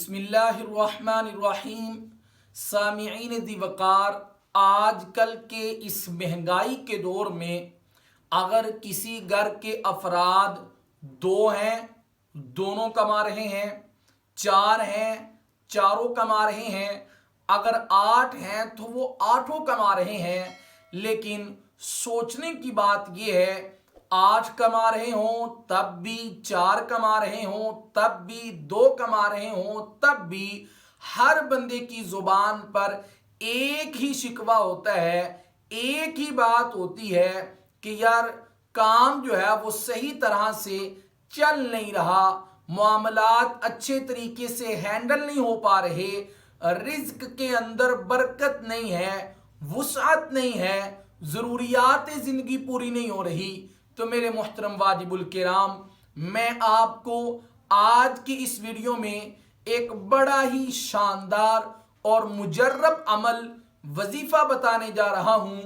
بسم اللہ الرحمن الرحیم۔ سامعین دی وقار، آج کل کے اس مہنگائی کے دور میں اگر کسی گھر کے افراد دو ہیں، دونوں کما رہے ہیں، چار ہیں، چاروں کما رہے ہیں، اگر 8 ہیں تو وہ 8 کما رہے ہیں، لیکن سوچنے کی بات یہ ہے 8 کما رہے ہوں تب بھی 4 کما رہے ہوں تب بھی 2 کما رہے ہوں تب بھی ہر بندے کی زبان پر ایک ہی شکوہ ہوتا ہے، ایک ہی بات ہوتی ہے کہ یار کام جو ہے وہ صحیح طرح سے چل نہیں رہا، معاملات اچھے طریقے سے ہینڈل نہیں ہو پا رہے، رزق کے اندر برکت نہیں ہے، وسعت نہیں ہے، ضروریات زندگی پوری نہیں ہو رہی۔ تو میرے محترم واجب الکرام، میں آپ کو آج کی اس ویڈیو میں ایک بڑا ہی شاندار اور مجرب عمل وظیفہ بتانے جا رہا ہوں،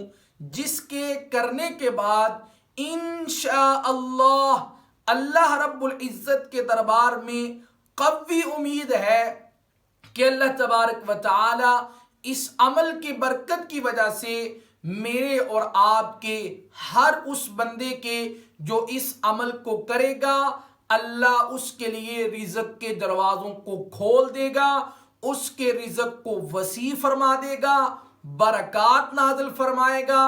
جس کے کرنے کے بعد انشاءاللہ اللہ رب العزت کے دربار میں قوی امید ہے کہ اللہ تبارک و تعالی اس عمل کی برکت کی وجہ سے میرے اور آپ کے ہر اس بندے کے جو اس عمل کو کرے گا، اللہ اس کے لیے رزق کے دروازوں کو کھول دے گا، اس کے رزق کو وسیع فرما دے گا، برکات نازل فرمائے گا،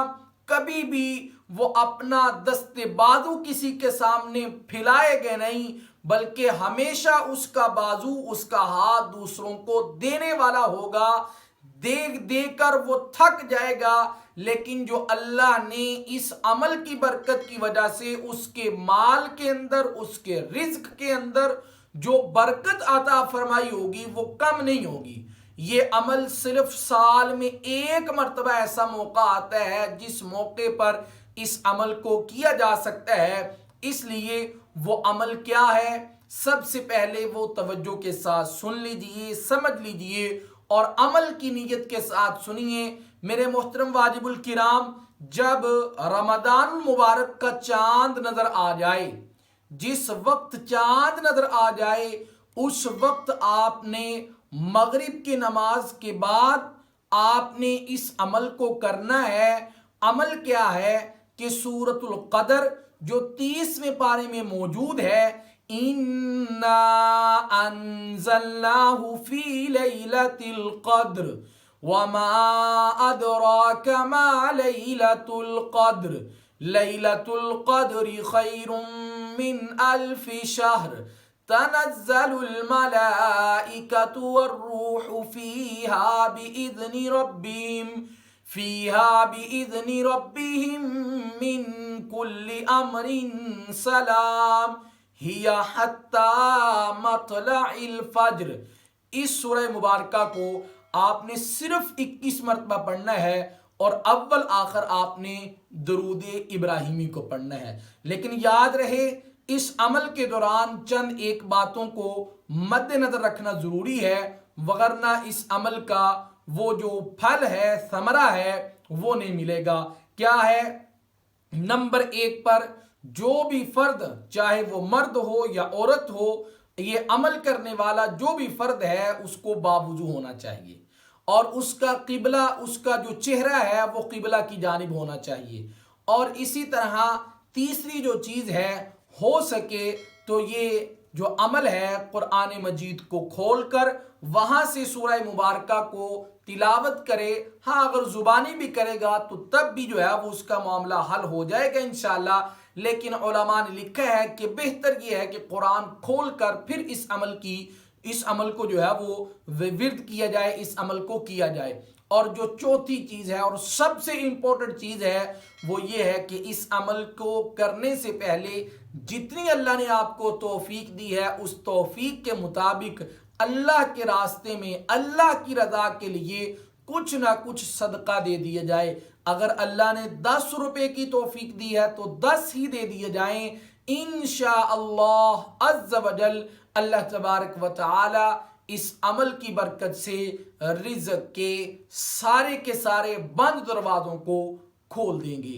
کبھی بھی وہ اپنا دست بازو کسی کے سامنے پھیلائے گا نہیں، بلکہ ہمیشہ اس کا بازو، اس کا ہاتھ دوسروں کو دینے والا ہوگا۔ دے کر وہ تھک جائے گا، لیکن جو اللہ نے اس عمل کی برکت کی وجہ سے اس کے مال کے اندر، اس کے رزق کے اندر جو برکت عطا فرمائی ہوگی وہ کم نہیں ہوگی۔ یہ عمل صرف سال میں ایک مرتبہ ایسا موقع آتا ہے جس موقع پر اس عمل کو کیا جا سکتا ہے، اس لیے وہ عمل کیا ہے سب سے پہلے وہ توجہ کے ساتھ سن لیجئے، سمجھ لیجئے اور عمل کی نیت کے ساتھ سنیے۔ میرے محترم واجب الکرام، جب رمضان المبارک کا چاند نظر آ جائے، جس وقت چاند نظر آ جائے اس وقت آپ نے مغرب کی نماز کے بعد آپ نے اس عمل کو کرنا ہے۔ عمل کیا ہے کہ سورۃ القدر جو 30ویں پارے میں موجود ہے، اِنَّا أَنزَلْنَاهُ فِي لَيْلَةِ الْقَدْرِ وَمَا أَدْرَاكَ مَا لَيْلَةُ الْقَدْرِ لَيْلَةُ الْقَدْرِ خَيْرٌ مِّنْ أَلْفِ شَهْرٍ تَنَزَّلُ الْمَلَائِكَةُ وَالرُّوحُ فِيهَا بِإِذْنِ رَبِّهِمْ مِنْ كُلِّ أَمْرٍ سَلَامٌ ہِیَ حَتَّى مَطْلَعِ الْفَجْرِ۔ اس سورہ مبارکہ کو آپ نے صرف 21 مرتبہ پڑھنا ہے اور اول آخر آپ نے درود ابراہیمی کو پڑھنا ہے، لیکن یاد رہے اس عمل کے دوران چند ایک باتوں کو مد نظر رکھنا ضروری ہے، وگرنہ اس عمل کا وہ جو پھل ہے، ثمرہ ہے، وہ نہیں ملے گا۔ کیا ہے؟ نمبر 1 پر جو بھی فرد، چاہے وہ مرد ہو یا عورت ہو، یہ عمل کرنے والا جو بھی فرد ہے اس کو باوضو ہونا چاہیے، اور اس کا قبلہ، اس کا جو چہرہ ہے وہ قبلہ کی جانب ہونا چاہیے، اور اسی طرح تیسری جو چیز ہے، ہو سکے تو یہ جو عمل ہے قرآن مجید کو کھول کر وہاں سے سورہ مبارکہ کو تلاوت کرے۔ ہاں اگر زبانی بھی کرے گا تو تب بھی جو ہے وہ اس کا معاملہ حل ہو جائے گا انشاءاللہ، لیکن علماء نے لکھا ہے کہ بہتر یہ ہے کہ قرآن کھول کر پھر اس عمل کو جو ہے وہ ورد کیا جائے، اس عمل کو کیا جائے۔ اور جو چوتھی چیز ہے اور سب سے امپورٹنٹ چیز ہے وہ یہ ہے کہ اس عمل کو کرنے سے پہلے جتنی اللہ نے آپ کو توفیق دی ہے اس توفیق کے مطابق اللہ کے راستے میں، اللہ کی رضا کے لیے کچھ نہ کچھ صدقہ دے دیا جائے۔ اگر اللہ نے 10 روپے کی توفیق دی ہے تو 10 ہی دے دیے جائیں، انشاءاللہ عز و جل اللہ تبارک و تعالی اس عمل کی برکت سے رزق کے سارے بند دروازوں کو کھول دیں گے۔